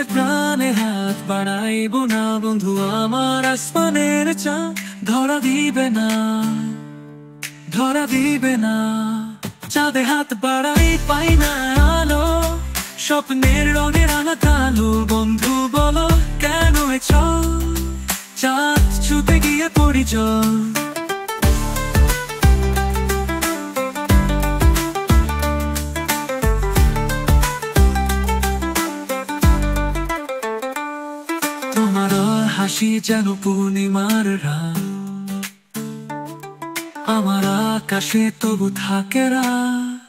চাঁদের প্রাণে হাত বাড়াইব না বন্ধু আমার, আসমানের চাঁদ ধরা দিবে না, ধরা দিবে না। চাঁদে হাত বাড়াই পাই না আলো, স্বপ্নের রঙের আনা কালো। বন্ধু বলো কেন চল, চাঁদ ছুতে গিয়ে পড়ি জল। তোমার হাসি যেন পূর্ণিমার রাত, আমার আকাশে তবু থাকে রাত।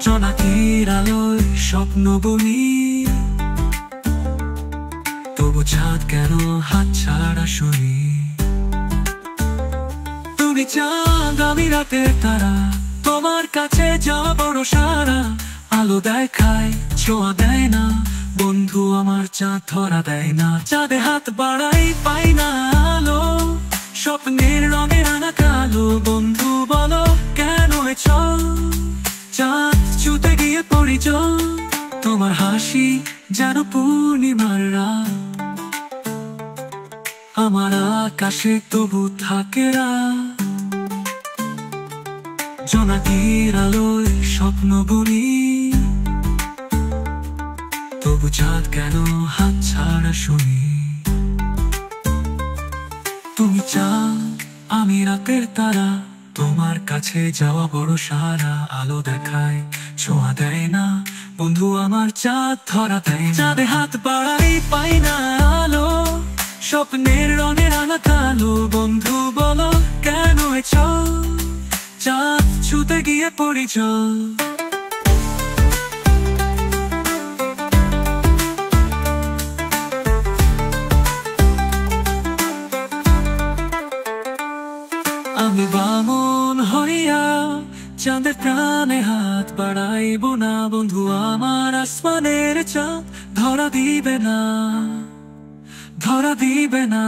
জোনাকির আলোয় স্বপ্ন বুনি, তবু চাঁদ কেন হাত ছাড়া শুনি। তুমি চাঁদ আমি রাতের তারা, তোমার কাছে যাওয়া বড় সারা। আলো দেখায় ছোঁয়া দেয় না বন্ধু আমার, চাঁদ ধরা দেয় না। চাঁদে হাত বাড়াই পাই না আলো, স্বপ্নের রঙের আনা কালো। বন্ধু বলো কেন চল, চাঁদ ছুতে গিয়ে পড়ি জল। তোমার হাসি যেন পূর্ণিমার রাত, আমার আকাশে তবু থাকে রাত। জোনাকির আলোয় স্বপ্ন বুনি, তবু চাঁদ কেন হাত ছাড়া শুনি। তুমি চাঁদ আমি রাতের তারা, তোমার কাছে যাওয়া বড় সারা। আলো দেখায় ছোঁয়া দেয় না বন্ধু আমার, চাঁদ ধরা দেয় না। চাঁদে হাত বাড়াই পাই না আলো, স্বপ্নের রঙের আনা কালো। বন্ধু বলো কেন চল, চাঁদ ছুতে গিয়ে পড়ি জল। আমি বামন হইয়া চাঁদের প্রাণে হাত বাড়াইব না বন্ধু আমার, আসমানের চাঁদ ধরা দিবে না, ধরা দিবে না।